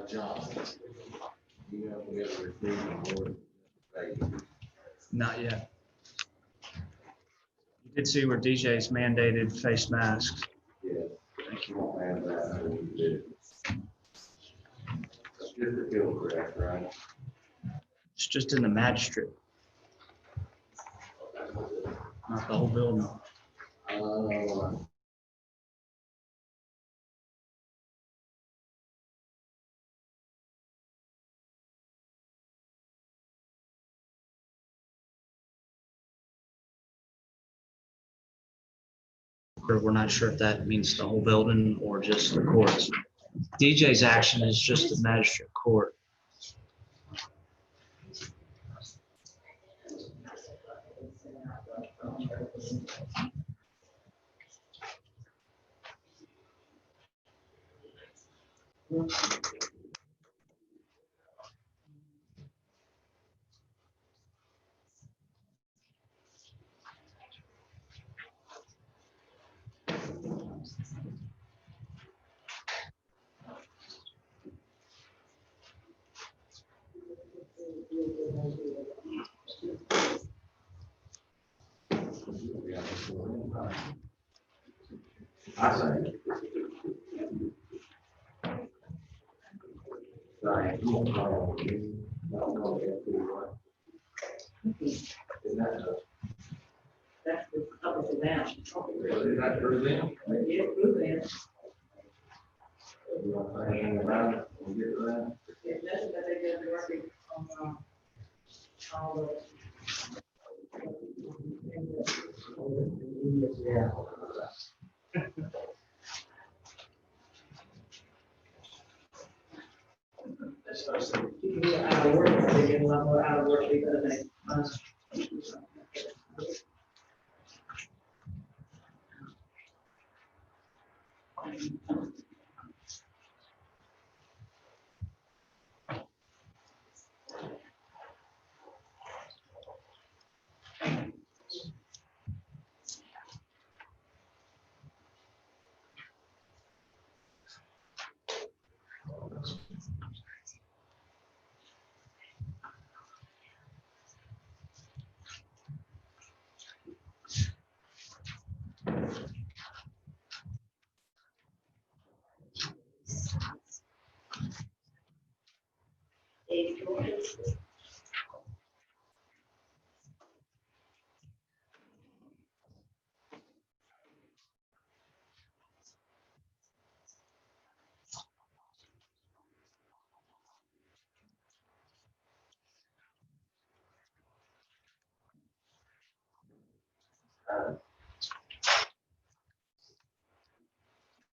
John, you know, we have received an order. Not yet. You did see where DJ's mandated face masks. Yeah, Thank you you. won't have that, I know you did. That's just the field correct, right? It's just in the magistrate, not the whole building. Uh, We're not sure if that means the whole building or just the courts. DJ's action is just the magistrate court. I say. Sorry, you won't call me. I don't know if you what. Is that That's the couple of them. is that for them? Yeah, prove it. You want to hang around and get around? If that's what they get working on, all the. Yeah. You get out of work, they get a lot more out of work because they.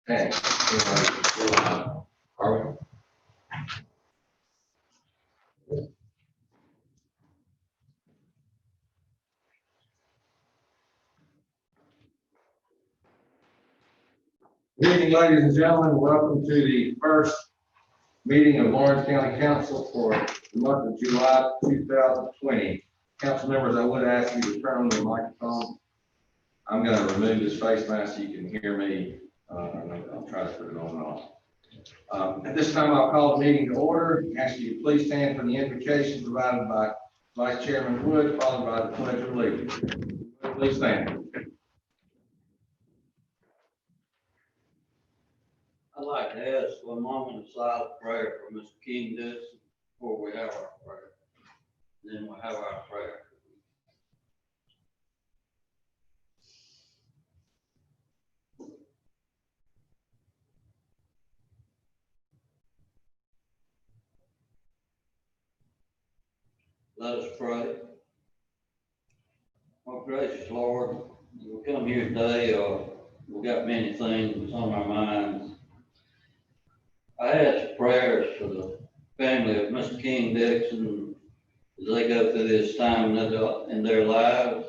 Hey, are we? Good evening, ladies and gentlemen. Welcome to the first meeting of Lawrence County Council for the month of July 2020. Council members, I would ask you to turn on your microphone. I'm going to remove this face mask so you can hear me. I'll try to put it on and off. At this time, I'll call the meeting to order. Ask you to please stand for the invocation provided by Vice Chairman Wood, followed by the Pledge of Allegiance. Please stand. I'd like to ask for a moment of silent prayer for Mr. King Dixon before we have our prayer. Then we'll have our prayer. Let us pray. Our gracious Lord, we come here today, we got many things on our minds. I ask prayers for the family of Mr. King Dixon as they go through this time in their lives.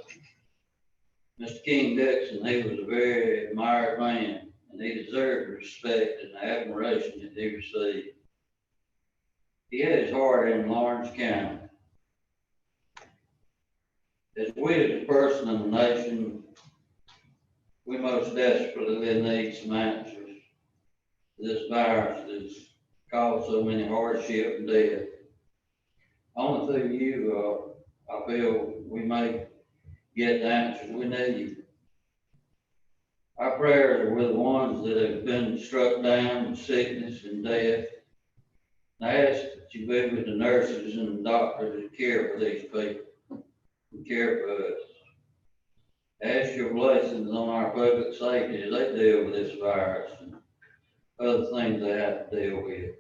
Mr. King Dixon, he was a very admired man, and he deserved the respect and the admiration that he received. He had his heart in Lawrence County. As we as a person in the nation, we most desperately need some answers to this virus that's caused so many hardship and death. Only through you, I feel we may get the answers we need. Our prayers are with the ones that have been struck down with sickness and death. I ask that you be with the nurses and the doctors that care for these people, who care for us. Ask your blessings on our public safety as they deal with this virus and other things they have to deal with.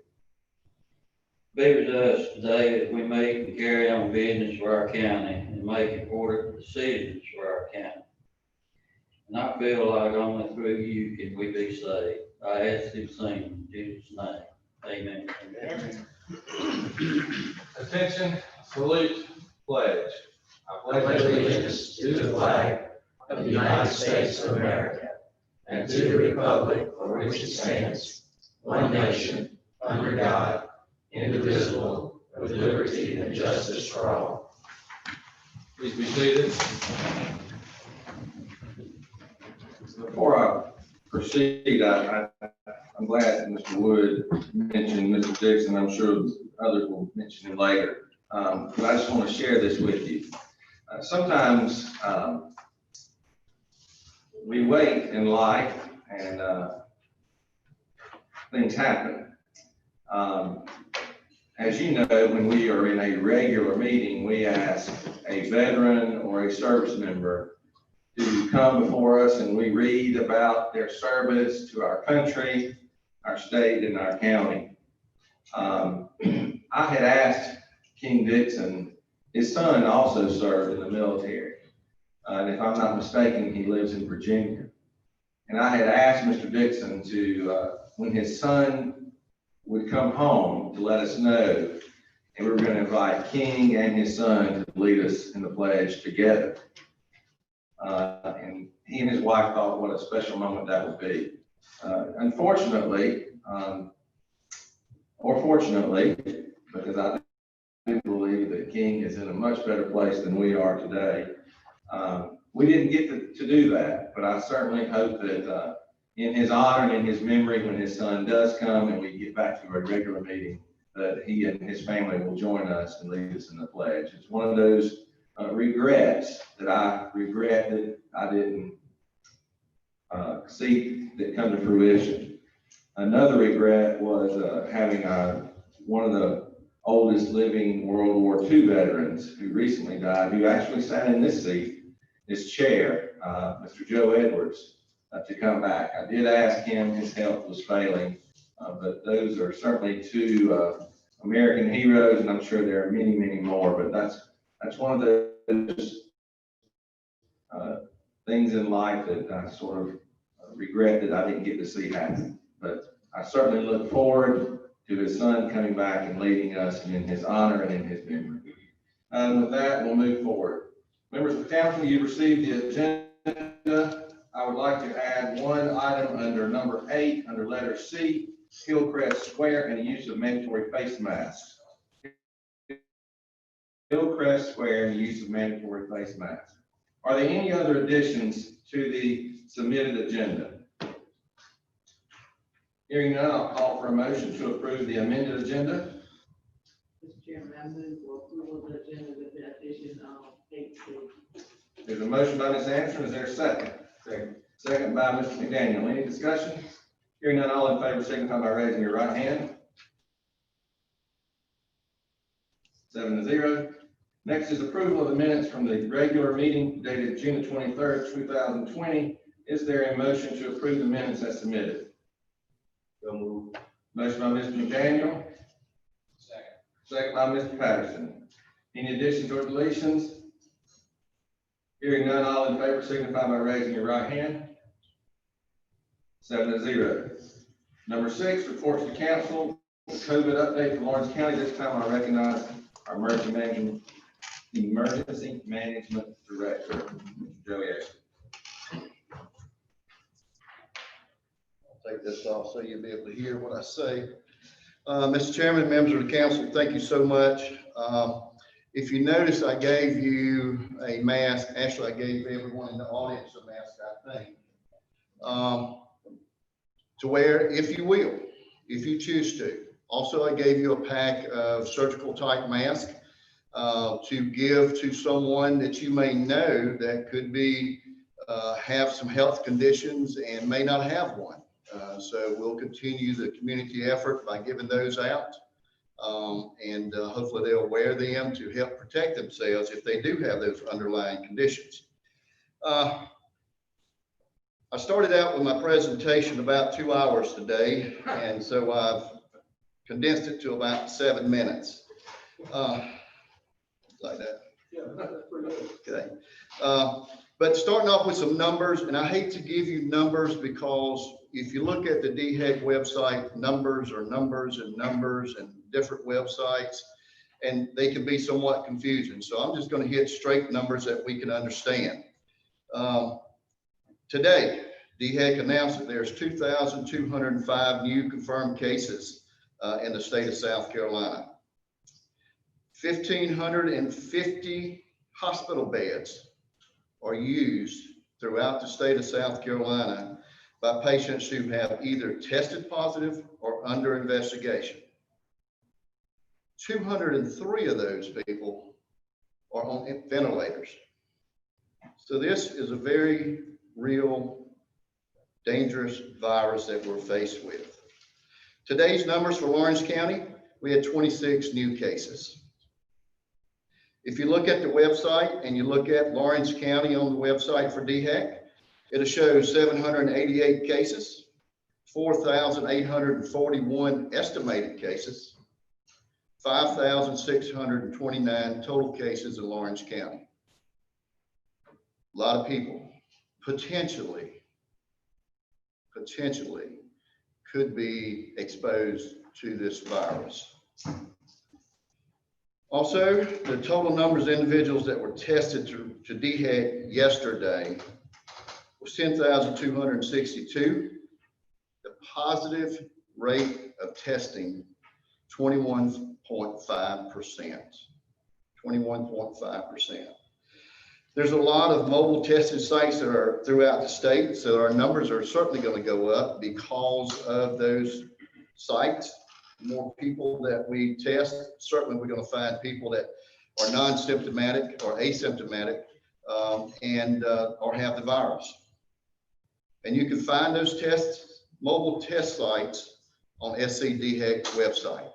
Be with us today as we meet and carry on business for our county and make important decisions for our county. And I feel like only through you can we be saved. I ask these things in Jesus' name. Amen. Attention, salute, pledge. I pledge allegiance to the flag of the United States of America and to the republic for which it stands, one nation, under God, indivisible, with liberty and justice for all. Please be seated. Before I proceed, I'm glad that Mr. Wood mentioned Mr. Dixon. I'm sure others will mention him later. But I just want to share this with you. Sometimes we wait in life and things happen. As you know, when we are in a regular meeting, we ask a veteran or a service member to come before us and we read about their service to our country, our state, and our county. I had asked King Dixon, his son also served in the military. And if I'm not mistaken, he lives in Virginia. And I had asked Mr. Dixon to, when his son would come home, to let us know. And we were going to invite King and his son to lead us in the pledge together. And he and his wife thought what a special moment that would be. Unfortunately, or fortunately, because I do believe that King is in a much better place than we are today, we didn't get to do that, but I certainly hope that in his honor and in his memory, when his son does come and we get back to a regular meeting, that he and his family will join us and lead us in the pledge. It's one of those regrets that I regret that I didn't see that come to fruition. Another regret was having one of the oldest living World War II veterans who recently died, who actually sat in this seat, this chair, Mr. Joe Edwards, to come back. I did ask him, his health was failing, but those are certainly two American heroes, and I'm sure there are many, many more, but that's one of those things in life that I sort of regret that I didn't get to see happen. But I certainly look forward to his son coming back and leading us in his honor and in his memory. And with that, we'll move forward. Members of the council, you received the agenda. I would like to add one item under number 8, under letter C, Hillcrest Square and the use of mandatory face masks. Hillcrest Square and the use of mandatory face masks. Are there any other additions to the submitted agenda? Hearing none, I'll call for a motion to approve the amended agenda. Mr. Chairman, I move for approval of the agenda with the addition of 8C. There's a motion by Ms. Anderson. Is there a second? Second. Second by Mr. McDaniel. Any discussion? Hearing none, all in favor signify by raising your right hand. 7-0. Next is approval of the minutes from the regular meeting dated June 23rd, 2020. Is there a motion to approve the minutes as submitted? So moved. Motion by Mr. McDaniel. Second. Second by Mr. Patterson. Any additions or deletions? Hearing none, all in favor signify by raising your right hand. 7-0. Number 6, reports to council, COVID update for Lawrence County. This time I recognize our emergency management director, Mr. Joey Ashton. I'll take this off so you'll be able to hear what I say. Mr. Chairman, members of the council, thank you so much. If you notice, I gave you a mask. Actually, I gave everyone in the audience a mask, I think. To wear, if you will, if you choose to. Also, I gave you a pack of surgical type masks to give to someone that you may know that could be have some health conditions and may not have one. So we'll continue the community effort by giving those out. And hopefully they'll wear them to help protect themselves if they do have those underlying conditions. I started out with my presentation about 2 hours today, and so I've condensed it to about 7 minutes. Like that. Yeah, that's pretty good. Okay. But starting off with some numbers, and I hate to give you numbers because if you look at the DHEC website, numbers are numbers and numbers and different websites, and they can be somewhat confusing. So I'm just going to hit straight numbers that we can understand. Today, DHEC announced that there's 2,205 new confirmed cases in the state of South Carolina. 1,550 hospital beds are used throughout the state of South Carolina by patients who have either tested positive or under investigation. 203 of those people are on ventilators. So this is a very real, dangerous virus that we're faced with. Today's numbers for Lawrence County, we had 26 new cases. If you look at the website and you look at Lawrence County on the website for DHEC, it'll show 788 cases, 4,841 estimated cases, 5,629 total cases in Lawrence County. A lot of people potentially could be exposed to this virus. Also, the total numbers of individuals that were tested to DHEC yesterday was 10,262. The positive rate of testing, 21.5%. 21.5%. There's a lot of mobile testing sites that are throughout the state, so our numbers are certainly going to go up because of those sites. More people that we test, certainly we're going to find people that are non-symptomatic or asymptomatic or have the virus. And you can find those tests, mobile test sites on SCDHEC website.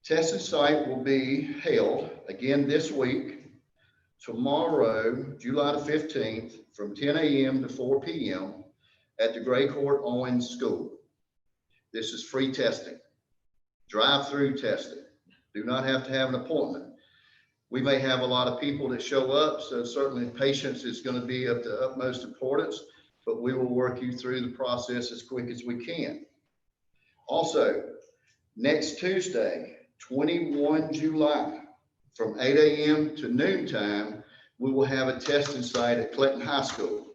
Testing site will be held again this week, tomorrow, July the 15th, from 10 a.m. to 4 p.m. at the Gray Court Owens School. This is free testing, drive-through testing. Do not have to have an appointment. We may have a lot of people that show up, so certainly patience is going to be of the utmost importance, but we will work you through the process as quick as we can. Also, next Tuesday, 21 July, from 8 a.m. to noontime, we will have a testing site at Clinton High School.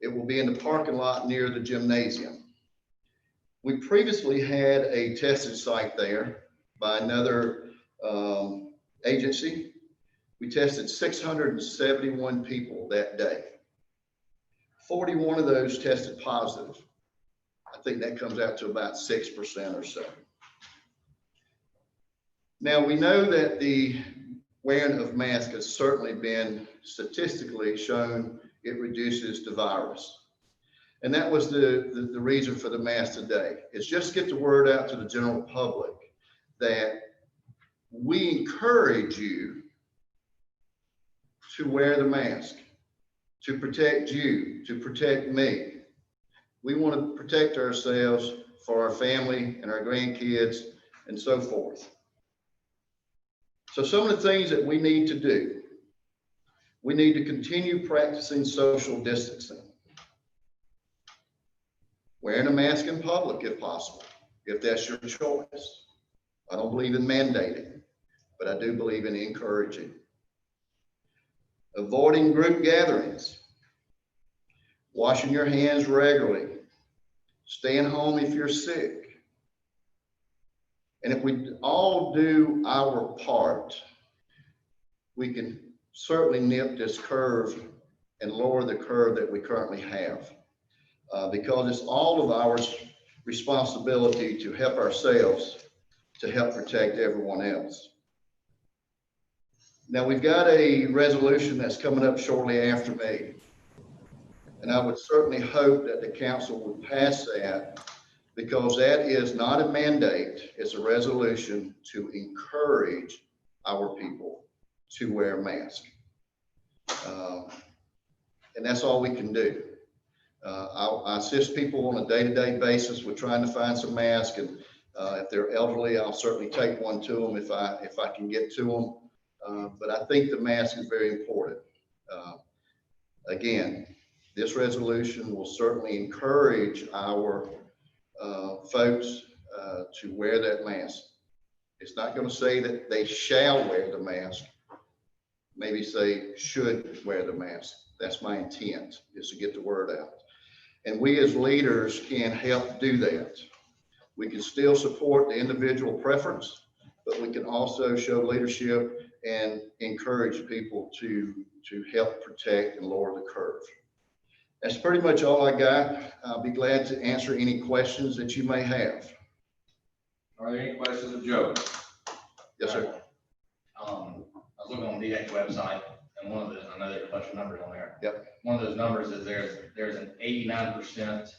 It will be in the parking lot near the gymnasium. We previously had a testing site there by another agency. We tested 671 people that day. 41 of those tested positive. I think that comes out to about 6% or so. Now, we know that the wearing of masks has certainly been statistically shown it reduces the virus. And that was the reason for the mask today, is just get the word out to the general public that we encourage you to wear the mask, to protect you, to protect me. We want to protect ourselves for our family and our grandkids and so forth. So some of the things that we need to do, we need to continue practicing social distancing. Wearing a mask in public if possible, if that's your choice. I don't believe in mandating, but I do believe in encouraging. Avoiding group gatherings. Washing your hands regularly. Staying home if you're sick. And if we all do our part, we can certainly nip this curve and lower the curve that we currently have. Because it's all of our responsibility to help ourselves, to help protect everyone else. Now, we've got a resolution that's coming up shortly after me. And I would certainly hope that the council would pass that, because that is not a mandate, it's a resolution to encourage our people to wear a mask. And that's all we can do. I assist people on a day-to-day basis with trying to find some masks, and if they're elderly, I'll certainly take one to them if I can get to them. But I think the mask is very important. Again, this resolution will certainly encourage our folks to wear that mask. It's not going to say that they shall wear the mask. Maybe say should wear the mask. That's my intent, is to get the word out. And we as leaders can help do that. We can still support the individual preference, but we can also show leadership and encourage people to help protect and lower the curve. That's pretty much all I got. I'll be glad to answer any questions that you may have. Are there any questions of Joe? Yes, sir. I was looking on the DHEC website, and one of the, I know there's a bunch of numbers on there. Yep. One of those numbers is there's an 89%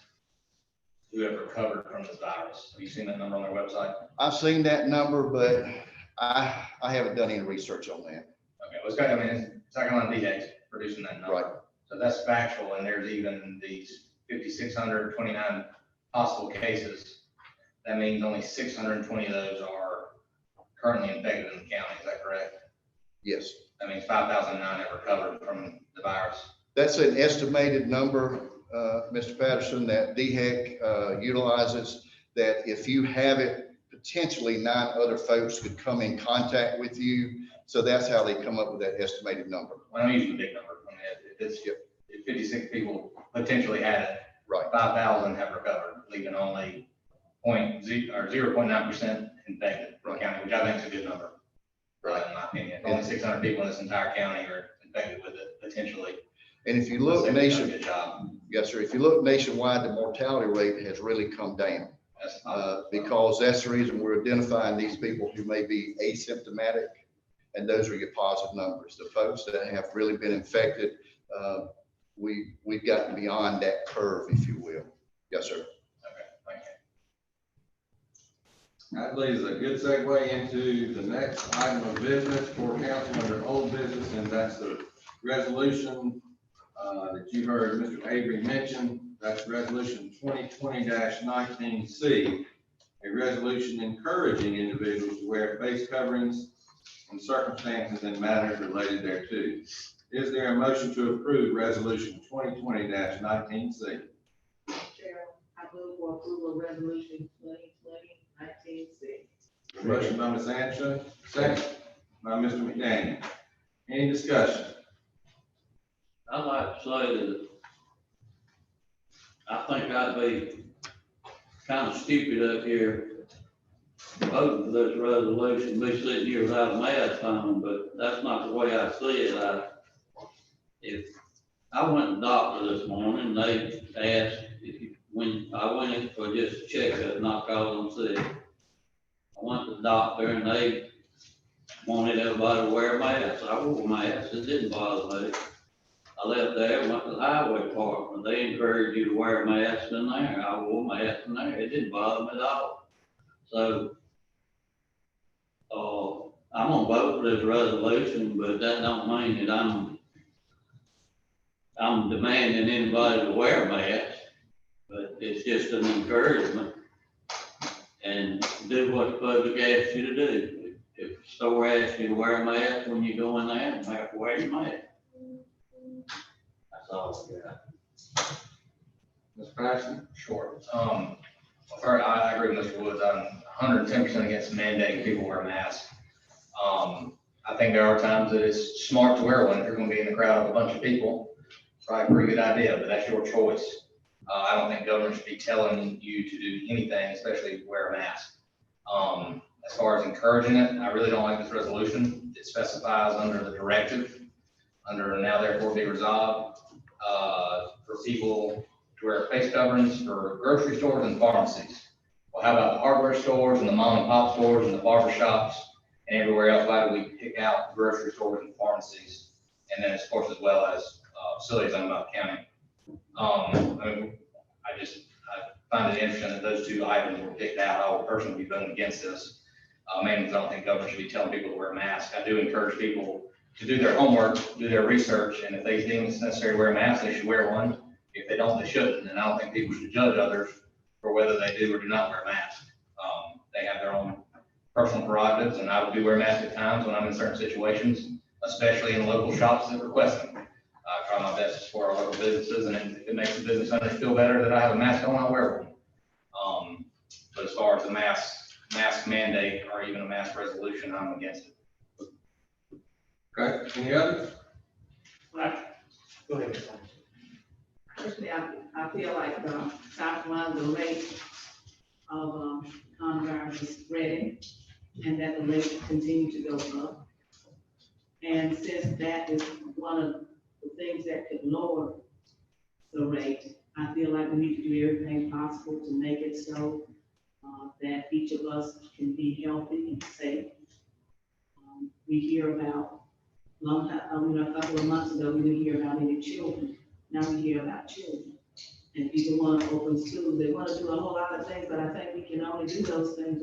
who have recovered from this virus. Have you seen that number on their website? I've seen that number, but I haven't done any research on that. Okay, well, it's got, I mean, it's not on DHEC producing that number. Right. So that's factual, and there's even these 5,629 possible cases. That means only 620 of those are currently infected in the county. Is that correct? Yes. That means 5,009 have recovered from the virus. That's an estimated number, Mr. Patterson, that DHEC utilizes, that if you have it, potentially 9 other folks could come in contact with you. So that's how they come up with that estimated number. Well, I'm using the big number. I mean, if 56 people potentially had it, Right. 5,000 have recovered, leaving only 0.9% infected in the county, which I think is a good number. Right, in my opinion. Only 600 people in this entire county are infected with it potentially. And if you look Good job. yes, sir. If you look nationwide, the mortality rate has really come down. That's Because that's the reason we're identifying these people who may be asymptomatic, and those are your positive numbers. The folks that have really been infected, we've gotten beyond that curve, if you will. Yes, sir. Okay, thank you. That leads a good segue into the next item of business for council under old business, and that's the resolution that you heard Mr. Avery mention. That's resolution 2020-19C, a resolution encouraging individuals to wear face coverings in circumstances and matters related thereto. Is there a motion to approve resolution 2020-19C? Chair, I move for approval of resolution 2020-19C. Motion by Ms. Ansha, second by Mr. McDaniel. Any discussion? I'd like to say that I think I'd be kind of stupid up here voting for this resolution, be sitting here without a mask on, but that's not the way I see it. If I went to the doctor this morning, they asked when I went in for just a checkup, not because I'm sick. I went to the doctor and they wanted everybody to wear a mask. I wore a mask, it didn't bother me. I left there, went to the highway department, they encouraged you to wear a mask in there. I wore a mask in there, it didn't bother me at all. So, I'm gonna vote for this resolution, but that don't mean that I'm demanding anybody to wear a mask, but it's just an encouragement. and do what the public asks you to do. If the store asks you to wear a mask when you go in there, you have to wear your mask. That's all I got. Ms. Patterson? Sure. First, I agree with Mr. Woods. I'm 110% against mandating people wear masks. I think there are times that it's smart to wear one if you're gonna be in a crowd of a bunch of people. Probably a pretty good idea, but that's your choice. I don't think government should be telling you to do anything, especially wear a mask. As far as encouraging it, I really don't like this resolution. It specifies under the directive, under now therefore be resolved, for people to wear face coverings for grocery stores and pharmacies. Well, how about the hardware stores and the mom and pop stores and the barber shops and everywhere else? Why do we pick out grocery stores and pharmacies? And then, of course, as well as facilities owned by the county. I mean, I find it interesting that those two items were picked out. I would personally be voting against this. Mainly because I don't think government should be telling people to wear masks. I do encourage people to do their homework, do their research, and if they deem it's necessary to wear a mask, they should wear one. If they don't, they shouldn't. And I don't think people should judge others for whether they do or do not wear a mask. They have their own personal prerogatives, and I do wear a mask at times when I'm in certain situations, especially in local shops that request them. I try my best to support our local businesses, and if it makes the business owners feel better that I have a mask on, I'll wear one. But as far as the mask mandate or even a mask resolution, I'm against it. Okay, any others? Go ahead, Ms. Thomas. Personally, I feel like South Carolina, the rate of coronavirus is spreading, and that the rate will continue to go up. And since that is one of the things that could lower the rate, I feel like we need to do everything possible to make it so that each of us can be healthy and safe. We hear about a couple of months ago, we didn't hear about any children. Now we hear about children. And people want to open schools. They want to do a whole lot of things, but I think we can only do those things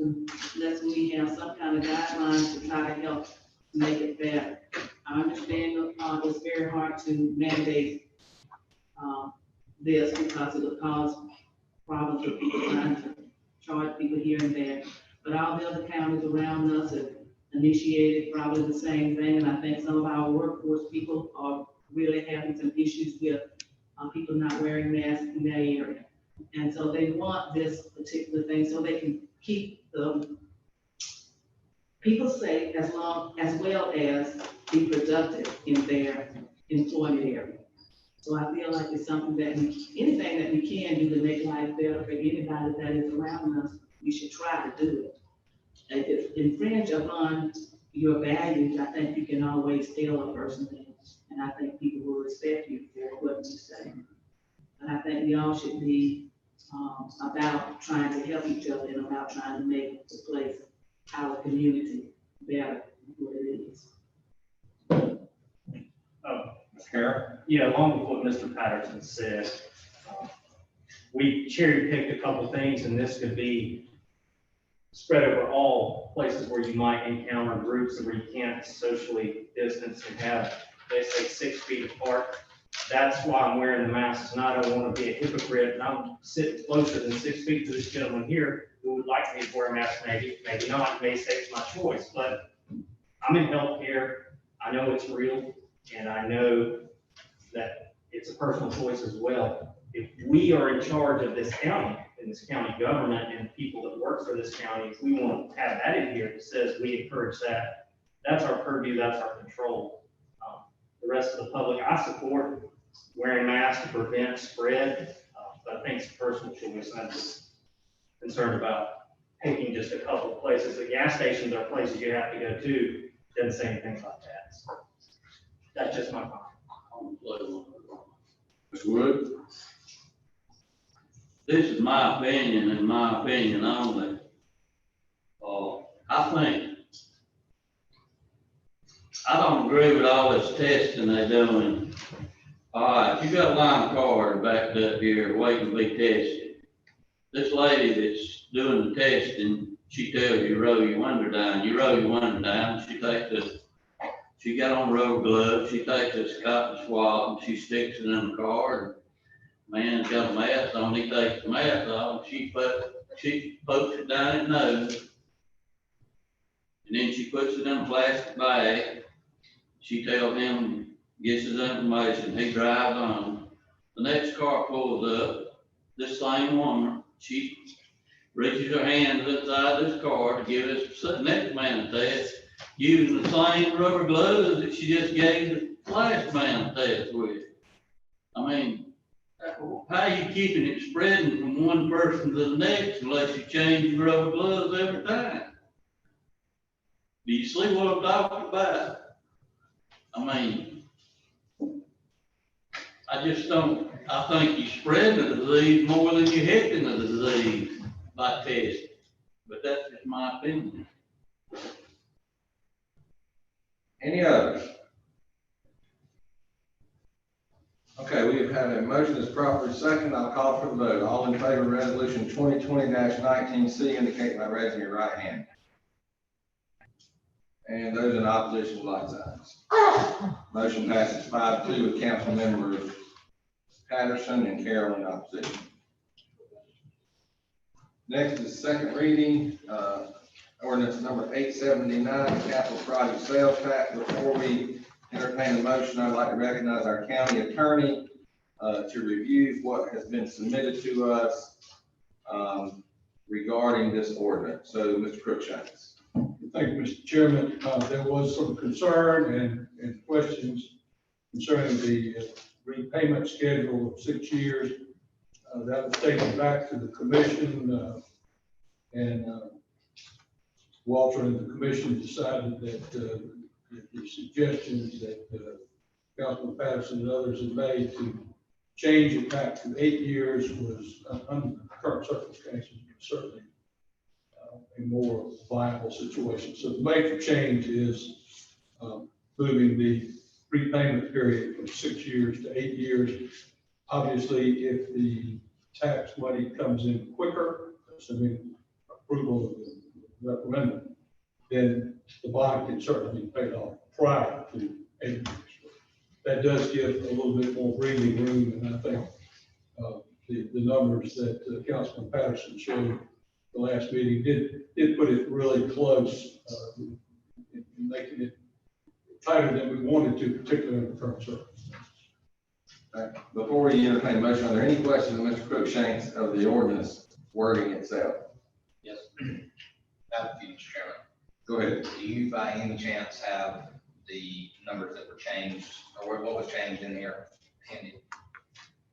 unless we have some kind of guidelines to try to help make it better. I understand it's very hard to mandate this because it will cause problems with people trying to charge people here and there. But all the other counties around us have initiated probably the same thing, and I think some of our workforce people are really having some issues with people not wearing masks in their area. And so they want this particular thing so they can keep the people safe as well as be productive in their employment area. So I feel like it's something that anything that we can do to make life better for anybody that is around us, we should try to do it. And if infringe upon your values, I think you can always tell a person that. And I think people will respect you for what you say. And I think we all should be about trying to help each other and about trying to make the place, our community, better than what it is. Ms. Carroll? Yeah, along with what Mr. Patterson said, we cherry picked a couple things, and this could be spread over all places where you might encounter groups where you can't socially distance and have, they say, 6 feet apart. That's why I'm wearing the mask tonight. I don't want to be a hypocrite, and I'm sitting closer than 6 feet to this gentleman here who would like me to wear a mask, maybe not, may say it's my choice, but I'm in healthcare. I know it's real, and I know that it's a personal choice as well. If we are in charge of this county, and this county government and people that work for this county, if we want to have that in here that says we encourage that, that's our purview, that's our control. The rest of the public, I support wearing masks to prevent spread, but I think it's a personal choice. I'm just concerned about picking just a couple of places. The gas stations are places you have to go to, doesn't say anything about that. So that's just my comment. Mr. Wood? This is my opinion and my opinion only. I think, I don't agree with all this testing they're doing. All right, you got a line card backed up here waiting to be tested. This lady that's doing the testing, she tells you roll your window down. You roll your window down, she got on road gloves, she takes this cotton swab and she sticks it in the car. Man's got a mask on, he takes the mask off, she she pokes it down his nose. And then she puts it in a plastic bag. She tells him, gets his information, he drives on. The next car pulls up, this same woman, she reaches her hands inside this car to give this next man a test, using the same rubber gloves that she just gave the last man a test with. I mean, how are you keeping it spreading from one person to the next unless you change the rubber gloves every time? Do you see what I'm talking about? I mean, I just don't, I think you spread the disease more than you're hitting the disease by testing. But that's just my opinion. Any others? Okay, we have had a motion that's properly second. I'll call for the vote. All in favor of resolution 2020-19C indicate by raising your right hand. And those in opposition, like signs. Motion passes 5-2 with council members Patterson and Carroll in opposition. Next is second reading, ordinance number 879, capital project sales tax. Before we entertain the motion, I'd like to recognize our county attorney to review what has been submitted to us regarding this ordinance. So, Mr. Cruikshanks. Thank you, Mr. Chairman. There was some concern and questions concerning the repayment schedule of 6 years. That was taken back to the commission, and Walter and the commission decided that the suggestions that Councilman Patterson and others have made to change it back to 8 years was, under the current circumstances, certainly a more viable situation. So the major change is moving the prepayment period from 6 years to 8 years. Obviously, if the tax money comes in quicker, assuming approval of the referendum, then the bond can certainly be paid off prior to 8 years. That does give a little bit more breathing room, and I think the numbers that Councilman Patterson showed the last meeting did put it really close, in making it tighter than we wanted to, particularly in the current circumstances. Before we entertain a motion, are there any questions of Mr. Cruikshanks of the ordinance wording itself? Yes. Mr. Chairman, Go ahead. do you by any chance have the numbers that were changed, or what was changed in here? Handy.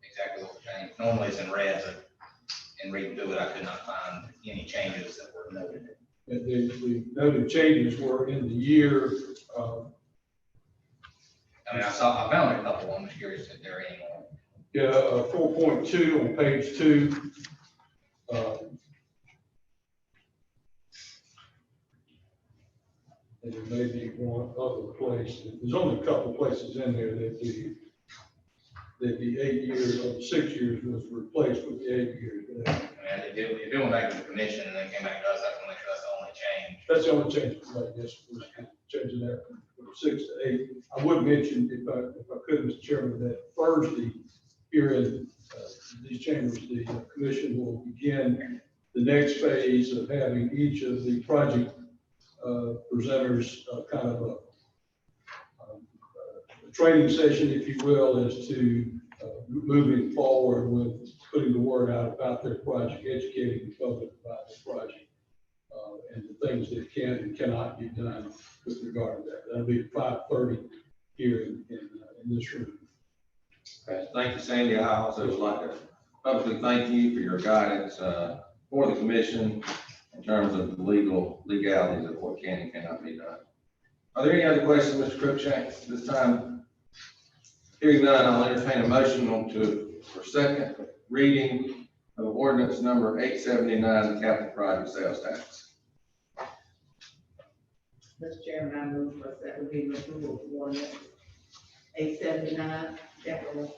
Exactly what was changed. Normally it's in red, but in reading through it, I could not find any changes that were noted. And the noted changes were in the year, I mean, I found a couple. I'm just curious if there are any more. 4.2 on page 2. And there may be one other place. There's only a couple places in there that the 8 years or 6 years was replaced with the 8 years. I mean, if it went back to the commission and then came back to us, I want to make sure that's the only change. That's the only change we made, yes, was changing that from 6 to 8. I would mention, if I could, Mr. Chairman, that Thursday here in these chambers, the commission will begin the next phase of having each of the project presenters kind of a training session, if you will, as to moving forward with putting the word out about their project, educating the public about the project, and the things that can and cannot be done with regard to that. That'll be at 5:30 here in this room. Okay, thank you, Sandy. I also would like to publicly thank you for your guidance for the commission in terms of the legalities of what can and cannot be done. Are there any other questions, Mr. Cruikshanks, this time? Hearing none, I'll entertain a motion for second reading of ordinance number 879, the capital project sales tax. Mr. Chairman, I move for second reading approval of ordinance 879, capital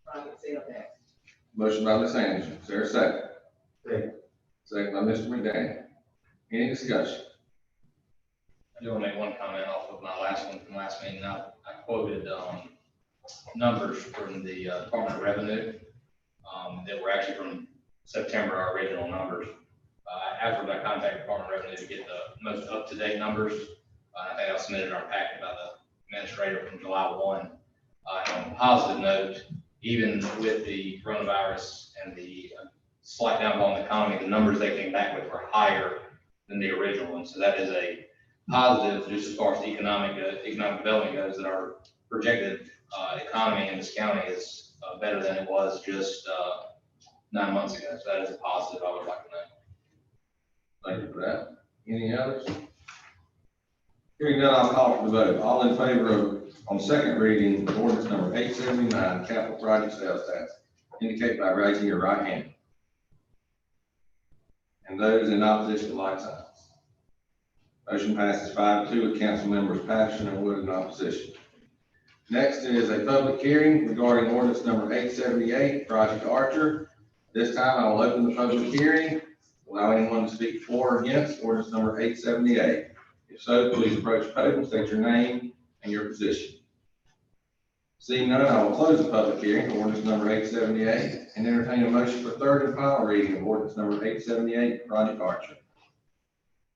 project sales tax. Motion by Ms. Anderson. Is there a second? Second. Second by Mr. McDaniel. Any discussion? I do want to make one comment off of my last one from last meeting. I quoted numbers from the Department of Revenue that were actually from September, our original numbers. Afterwards, I contacted Department of Revenue to get the most up-to-date numbers. I think I submitted our packet by the administrator from July 1. And on a positive note, even with the coronavirus and the slight downfall in the economy, the numbers they came back with were higher than the original one. So that is a positive, just as far as economic development goes, that our projected economy in this county is better than it was just 9 months ago. So that is a positive I would like to know. Thank you for that. Any others? Hearing none, I'll call for the vote. All in favor of, on second reading, of ordinance number 879, capital project sales tax, indicate by raising your right hand. And those in opposition, like signs. Motion passes 5-2 with council members Patterson and Wood in opposition. Next is a public hearing regarding ordinance number 878, Project Archer. This time I will open the public hearing, allow anyone to speak for or against ordinance number 878. If so, please approach the podium, state your name and your position. Seeing none, I will close the public hearing for ordinance number 878 and entertain a motion for third and final reading of ordinance number 878, Project Archer.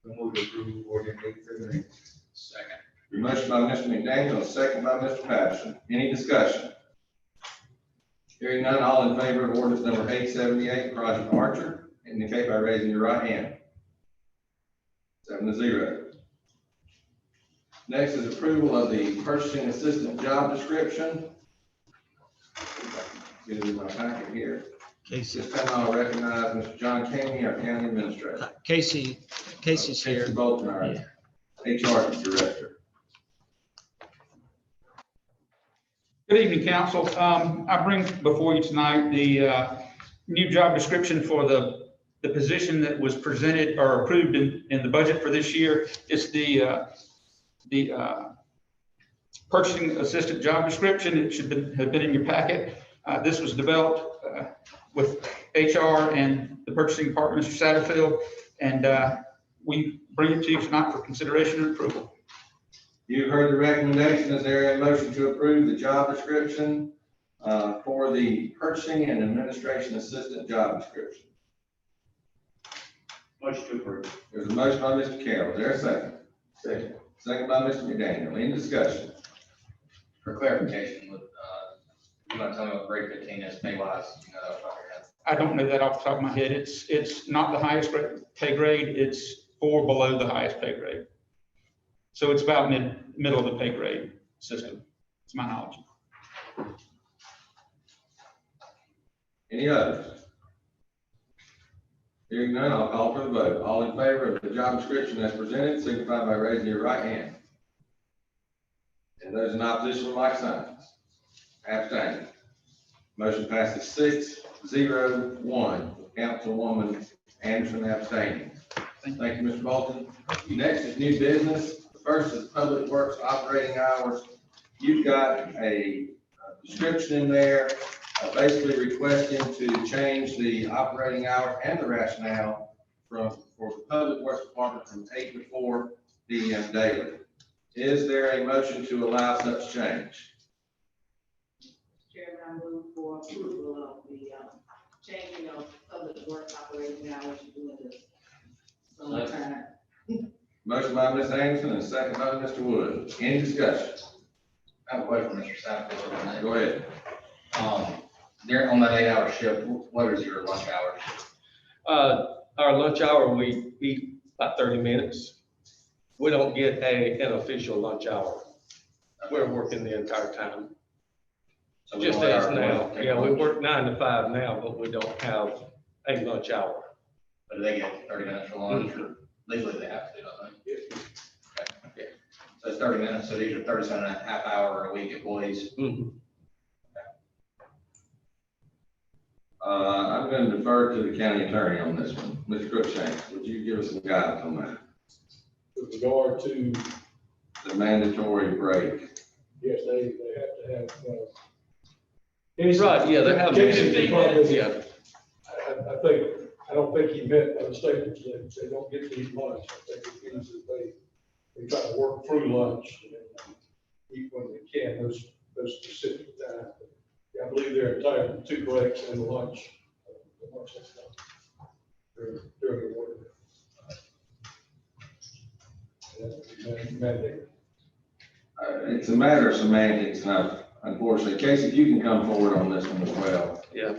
Move to approve ordinance 878. Second. Your motion by Mr. McDaniel, a second by Mr. Patterson. Any discussion? Hearing none, all in favor of ordinance number 878, Project Archer, indicate by raising your right hand. 7-0. Next is approval of the purchasing assistant job description. Get it in my packet here. Casey, This time I'll recognize Mr. John Caney, our county administrator. Casey's here. Casey Bolton, our HR director. Good evening, council. I bring before you tonight the new job description for the position that was presented or approved in the budget for this year. It's the purchasing assistant job description. It should have been in your packet. This was developed with HR and the purchasing department, Mr. Satterfield, and we bring it to you tonight for consideration and approval. You've heard the recommendation. Is there a motion to approve the job description for the purchasing and administration assistant job description? Motion to approve. There's a motion by Mr. Carroll. Is there a second? Second. Second by Mr. McDaniel. Any discussion? For clarification, you want to tell me what grade 15 is pay wise? You know that off the top of your head. I don't know that off the top of my head. It's not the highest pay grade. It's 4 below the highest pay grade. So it's about middle of the pay grade system. It's my knowledge. Any others? Hearing none, I'll call for the vote. All in favor of the job description as presented, signify by raising your right hand. And those in opposition, like signs. Abstain. Motion passes 6-0-1. Councilwoman Anderson abstaining. Thank you, Mr. Bolton. Next is new business. The first is public works operating hours. You've got a description in there, basically requesting to change the operating hour and the rationale for the public works department from 8 to 4 p.m. daily. Is there a motion to allow such change? Chairman, I move for approval of the changing of public works operating hours during the summertime. Motion by Ms. Anderson and second by Mr. Wood. Any discussion? I have a question for Mr. Satterfield. Go ahead. There on that 8-hour shift, what is your lunch hours? Our lunch hour, we eat about 30 minutes. We don't get an official lunch hour. We're working the entire time. So we Just don't let as our now, employees take yeah, we lunch? work 9 to 5 now, but we don't have a lunch hour. But do they get 30 minutes for lunch or legally they have to, don't they? Okay. So it's 30 minutes, so these are 37 and a half hour a week employees. Mhm. I'm going to defer to the county attorney on this one. Mr. Crookshanks, would you give us some guidance on that? With regard to, The mandatory break. yes, they have to have, Right, yeah, they have. Casey, the problem is- Yeah, I don't think he meant by the statement that they don't get to eat lunch. I think it means that they try to work through lunch and eat when they can, those specific times. I believe they're entitled to 2 breaks and the lunch. during the work. That's mandate. It's a matter of semantics, and unfortunately, Casey, if you can come forward on this one as well. Yeah.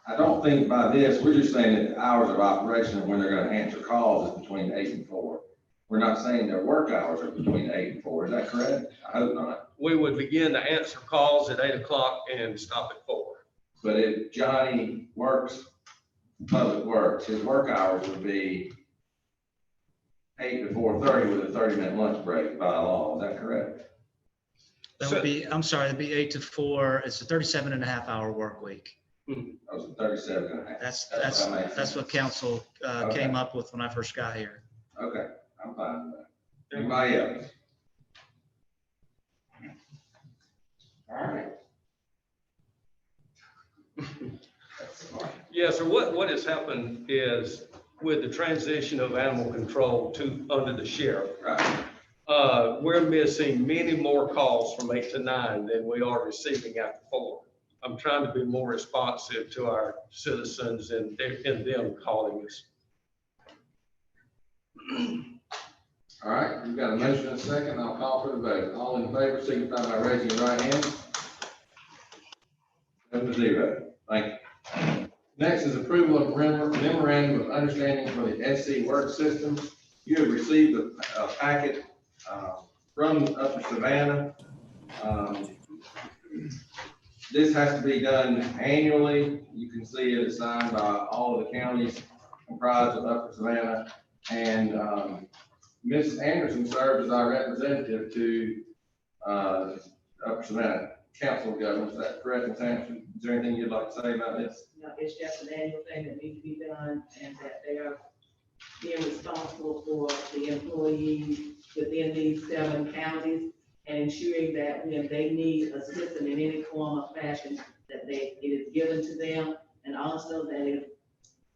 I don't think by this, we're just saying that the hours of operation of when they're gonna answer calls is between 8 and 4. We're not saying their work hours are between 8 and 4, is that correct? I hope not. We would begin to answer calls at 8 o'clock and stop at 4. But if Johnny works, public works, his work hours would be 8 to 4:30 with a 30-minute lunch break by law, is that correct? That would be, I'm sorry, that'd be 8 to 4. It's a 37.5-hour work week. That was 37 and a half. That's what council came up with when I first got here. Okay, I'm fine with that. Anybody else? All right. Yeah, so what has happened is with the transition of animal control to under the sheriff, Right. we're missing many more calls from 8 to 9 than we are receiving after 4. I'm trying to be more responsive to our citizens and them calling us. All right, we've got a motion and a second. I'll call for the vote. All in favor, signify by raising your right hand. 7-0. Thank you. Next is approval of memorandum of understanding for the SC Work Systems. You have received a packet from Upper Savannah. This has to be done annually. You can see it is signed by all of the counties comprised of Upper Savannah. And Ms. Anderson serves as our representative to Upper Savannah Council of Governments. Is that correct, Ms. Anderson? Is there anything you'd like to say about this? No, it's just an annual thing that needs to be done, and that they are being responsible for the employees within these 7 counties, and ensuring that when they need assistance in any form or fashion, that it is given to them, and also that if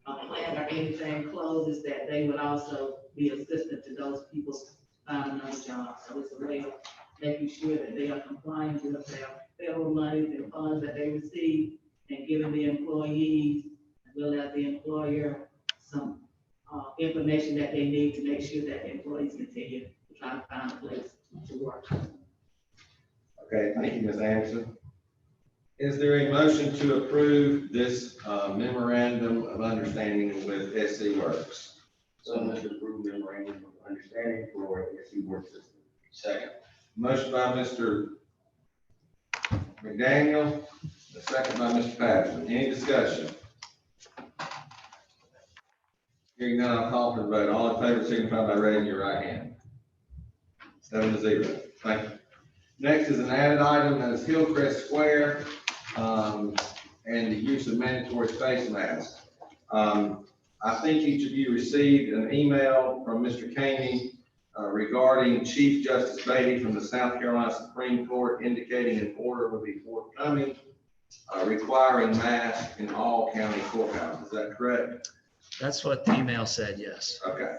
a plant or anything closes, that they would also be assistant to those people finding another job. So it's a way of making sure that they are compliant with their federal money and funds that they receive, and giving the employees, as well as the employer, some information that they need to make sure that the employees continue to try to find a place to work. Okay, thank you, Ms. Anderson. Is there a motion to approve this memorandum of understanding with SC Works? So much approved memorandum of understanding for SC Work System. Second. Motion by Mr. McDaniel, a second by Mr. Patterson. Any discussion? Hearing none, I'll call for the vote. All in favor, signify by raising your right hand. 7-0. Thank you. Next is an added item that is Hillcrest Square, and the use of mandatory face masks. I think each of you received an email from Mr. Caney regarding Chief Justice Beatty from the South Carolina Supreme Court indicating an order will be forthcoming requiring masks in all county courthouses. Is that correct? That's what the email said, yes. Okay.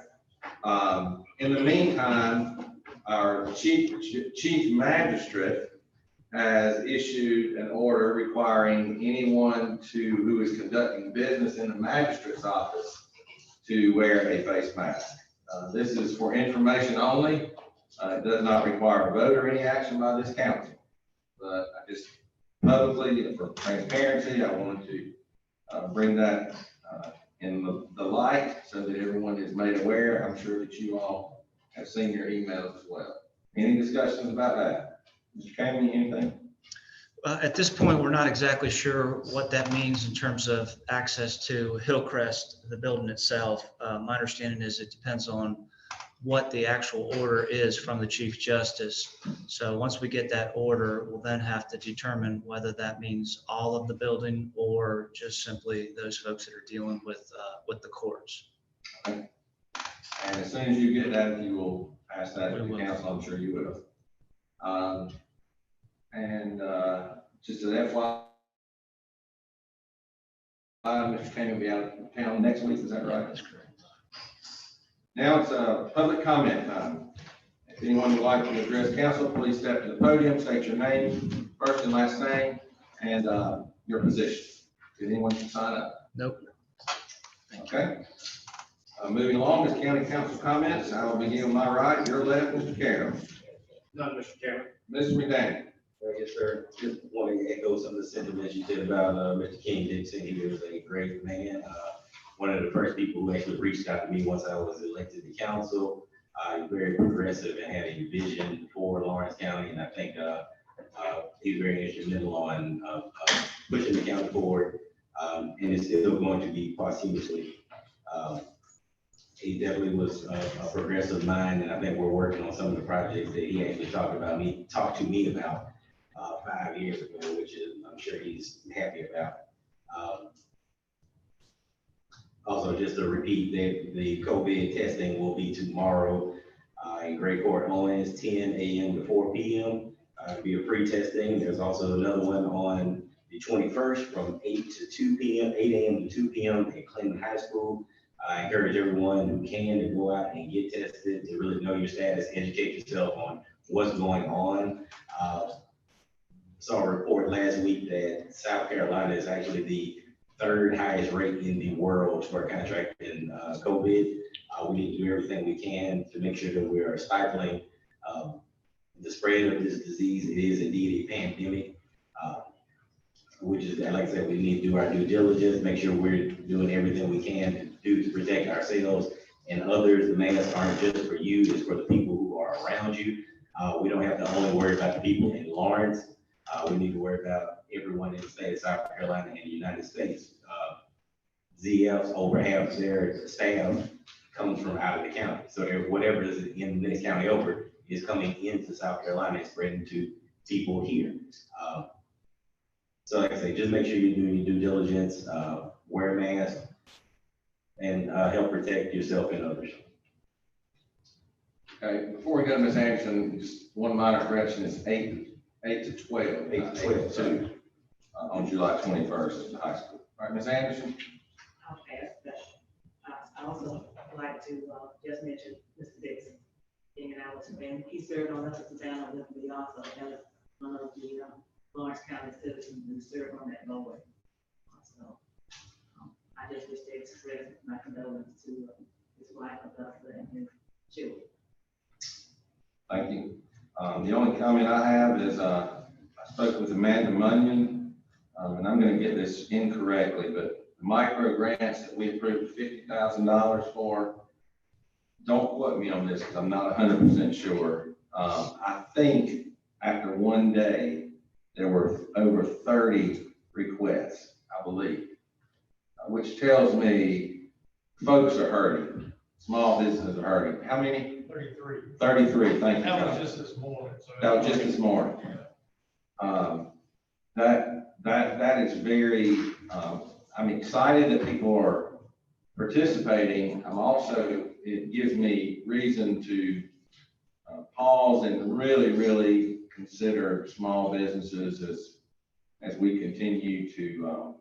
In the meantime, our chief magistrate has issued an order requiring anyone who is conducting business in the magistrate's office to wear a face mask. This is for information only. It does not require a vote or any action by this council. But I just publicly, for transparency, I wanted to bring that in the light so that everyone is made aware. I'm sure that you all have seen your emails as well. Any discussions about that? Mr. Kamey, anything? At this point, we're not exactly sure what that means in terms of access to Hillcrest, the building itself. My understanding is it depends on what the actual order is from the Chief Justice. So once we get that order, we'll then have to determine whether that means all of the building or just simply those folks that are dealing with the courts. Okay. And as soon as you get that, if you will pass that to the council, I'm sure you will. Just an FYI, Mr. Kane will be out of town next week, is that right? That's correct. Now it's public comment time. If anyone would like to address council, please step to the podium, state your name, first and last name, and your position. Did anyone sign up? Nope. Okay. Moving along is county council comments. I will begin on my right, your left, Mr. Carroll. None, Mr. Chairman. Mr. McDaniel. Yes, sir. Just want to echo some of the sentiments you said about, Mr. King Dixon. He was a great man. One of the first people who actually reached out to me once I was elected to council. Very progressive and had a vision for Lawrence County, and I think, he's very instrumental on, pushing the county forward. And it's still going to be posthumously. He definitely was a progressive mind, and I think we're working on some of the projects that he actually talked to me about 5 years ago, which is, I'm sure he's happy about. Also, just to repeat that the COVID testing will be tomorrow in Great Court Owens, 10 a.m. to 4 p.m. It'll be a free testing. There's also another one on the 21st from 8 a.m. to 2 p.m. at Clinton High School. I encourage everyone who can to go out and get tested, to really know your status, educate yourself on what's going on. Saw a report last week that South Carolina is actually the 3rd highest rate in the world for contracting COVID. We need to do everything we can to make sure that we are stifling the spread of this disease. It is indeed a pandemic, which is, like I said, we need to do our due diligence, make sure we're doing everything we can to do to protect ourselves and others. The masks aren't just for you, it's for the people who are around you. We don't have to only worry about the people in Lawrence. We need to worry about everyone in the state of South Carolina and the United States. ZF's over half their staff comes from out of the county. So whatever is in the next county over is coming into South Carolina and spreading to people here. So like I say, just make sure you're doing your due diligence, wear a mask, and help protect yourself and others. Okay, before we go to Ms. Anderson, just one minor correction, it's 8 to 12. 8 to 12, too, on July 21st at the high school. All right, Ms. Anderson? I'll ask that. I also like to just mention Mr. Dixon, being an Allison man. He served on us as a town of Liberty also as one of the Lawrence County citizens who served on that board. So I just wish to express my condolences to his wife, Augusta, and his children. Thank you. The only comment I have is, I spoke with Amanda Munyon, and I'm gonna get this incorrectly, but the micro grants that we approved $50,000 for, don't quote me on this, because I'm not 100% sure. I think after one day, there were over 30 requests, I believe, which tells me folks are hurting. Small businesses are hurting. How many? 33, thank you. That was just this morning. So That was just this morning. That is very, I'm excited that people are participating. I'm also, it gives me reason to pause and really consider small businesses as we continue to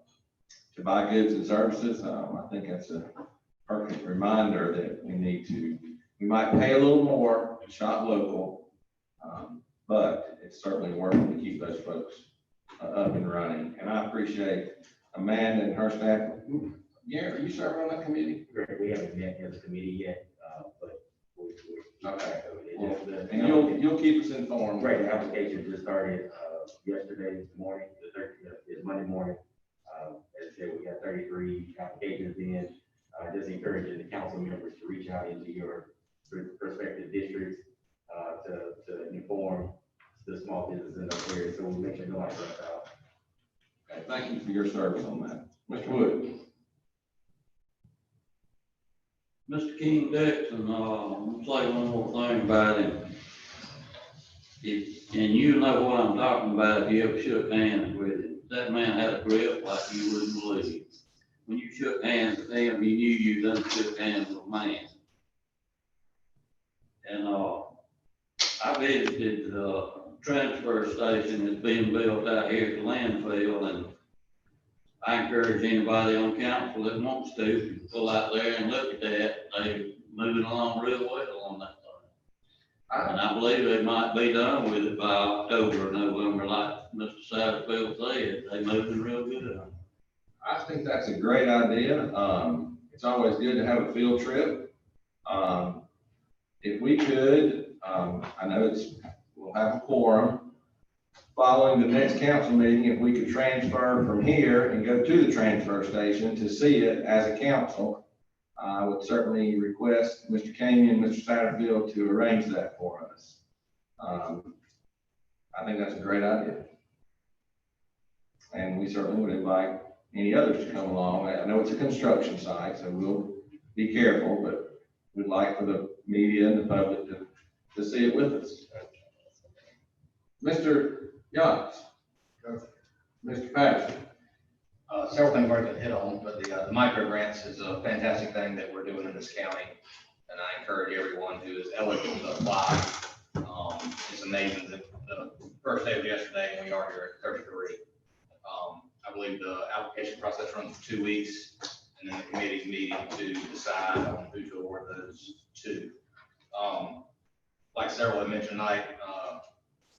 buy goods and services. I think that's a perfect reminder that we might pay a little more to shop local, but it's certainly working to keep those folks up and running. And I appreciate Amanda and her staff. Gary, are you serving on that committee? We haven't met as a committee yet, but Okay. we're And you'll keep us informed. Right, the application just started yesterday morning, the 13th, is Monday morning. As I said, we got 33 applications in. Just encouraging the council members to reach out into your respective districts to inform the small businesses in those areas, so we make sure nobody runs out. Okay, thank you for your service on that. Mr. Wood? Mr. King Dixon, I'll say one more thing about him. And you know what I'm talking about if you ever shook hands with him. That man had a grip like you wouldn't believe. When you shook hands with him, you knew you done shook hands with a man. And I visited the transfer station that's being built out here at the landfill, and I encourage anybody on council that wants to pull out there and look at that. They're moving along real well on that thing. And I believe they might be done with it by October or November, like Mr. Satterfield said. They're moving real good on it. I think that's a great idea. It's always good to have a field trip. If we could, I know we'll have a quorum. Following the next council meeting, if we could transfer from here and go to the transfer station to see it as a council, I would certainly request Mr. Kane and Mr. Satterfield to arrange that for us. I think that's a great idea. And we certainly would invite any others to come along. I know it's a construction site, so we'll be careful, but we'd like for the media and the public to see it with us. Mr. Youngs. Mr. Patterson. Several things already been hit on, but the micro grants is a fantastic thing that we're doing in this county. And I encourage everyone who is eligible to apply. It's amazing that the first day of yesterday, and we are here at 33. I believe the application process runs for 2 weeks, and then the committee's meeting to decide on who to award those to. Like several have mentioned tonight,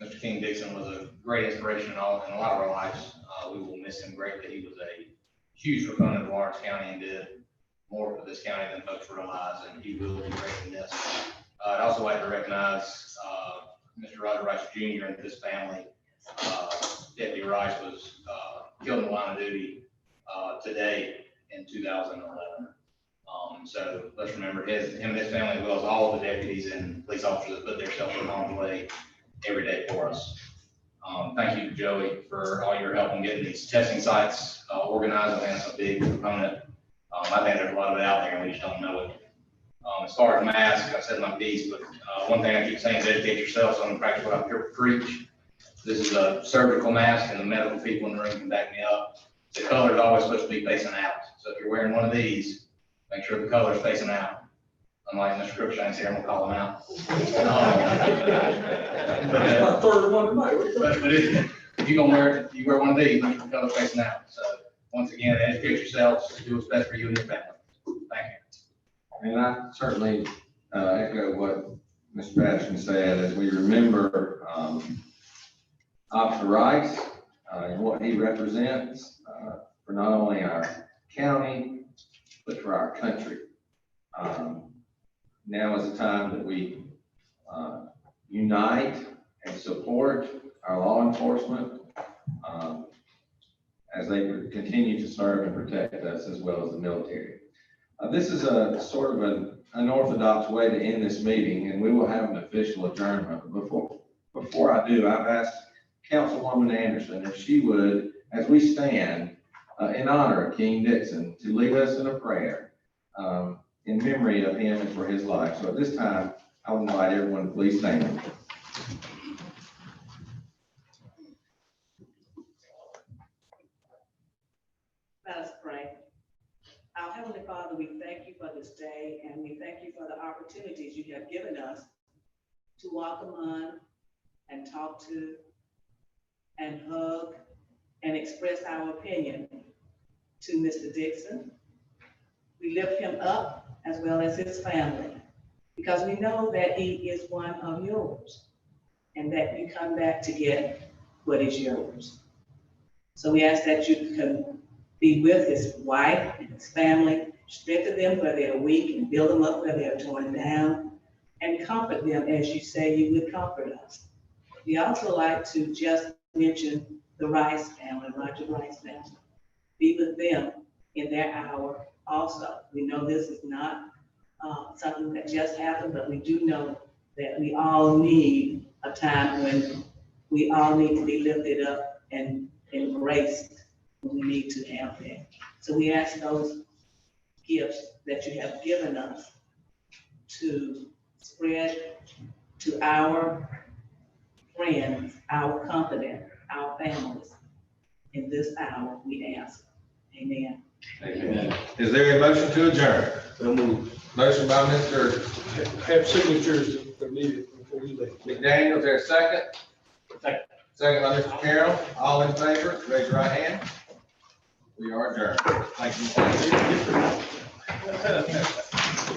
Mr. King Dixon was a great inspiration in a lot of our lives. We will miss him greatly. He was a huge proponent of Lawrence County and did more for this county than folks realize, and he will be greatly missed. I'd also like to recognize Mr. Roger Rice Jr. and his family. Deputy Rice was killed in the line of duty today in 2011. So let's remember him and his family, as well as all of the deputies and police officers that put themselves in harm's way every day for us. Thank you, Joey, for all your help in getting these testing sites organized. I think that's a big component. I think there's a lot of it out there and we just don't know it. As far as masks, I said my piece, but one thing I keep saying is educate yourself, so I'm gonna practice what I'm here to preach. This is a surgical mask, and the medical people in the room can back me up. The color is always supposed to be facing out. So if you're wearing one of these, make sure the color is facing out. Unlike Mr. Cruikshane's here, I'm gonna call him out. That's my third one tonight. But if you're gonna wear it, you wear one of these, make sure the color's facing out. So once again, educate yourselves, do what's best for you and your family. Thank you. And I certainly echo what Mr. Patterson said, as we remember Officer Rice and what he represents for not only our county, but for our country. Now is the time that we unite and support our law enforcement as they continue to serve and protect us, as well as the military. This is a sort of an unorthodox way to end this meeting, and we will have an official adjournment. Before I do, I've asked Councilwoman Anderson if she would, as we stand in honor of King Dixon, to lead us in a prayer in memory of him and for his life. So at this time, I would invite everyone to please stand. Let us pray. Our Heavenly Father, we thank you for this day, and we thank you for the opportunities you have given us to walk among and talk to and hug and express our opinion to Mr. Dixon. We lift him up as well as his family, because we know that he is one of yours and that you come back to get what is yours. So we ask that you can be with his wife and his family, strengthen them where they are weak and build them up where they are torn down, and comfort them as you say you would comfort us. We also like to just mention the Rice family, Roger Rice family. Be with them in their hour also. We know this is not something that just happened, but we do know that we all need a time when we all need to be lifted up and embraced when we need to have that. So we ask those gifts that you have given us to spread to our friends, our company, our families. In this hour, we ask. Amen. Amen. Is there a motion to adjourn? So moved. Motion by Mr. Have signatures if they're needed before we leave. McDaniel, is there a second? Second. Second by Mr. Carroll. All in favor, raise your right hand. We are adjourned. Thank you.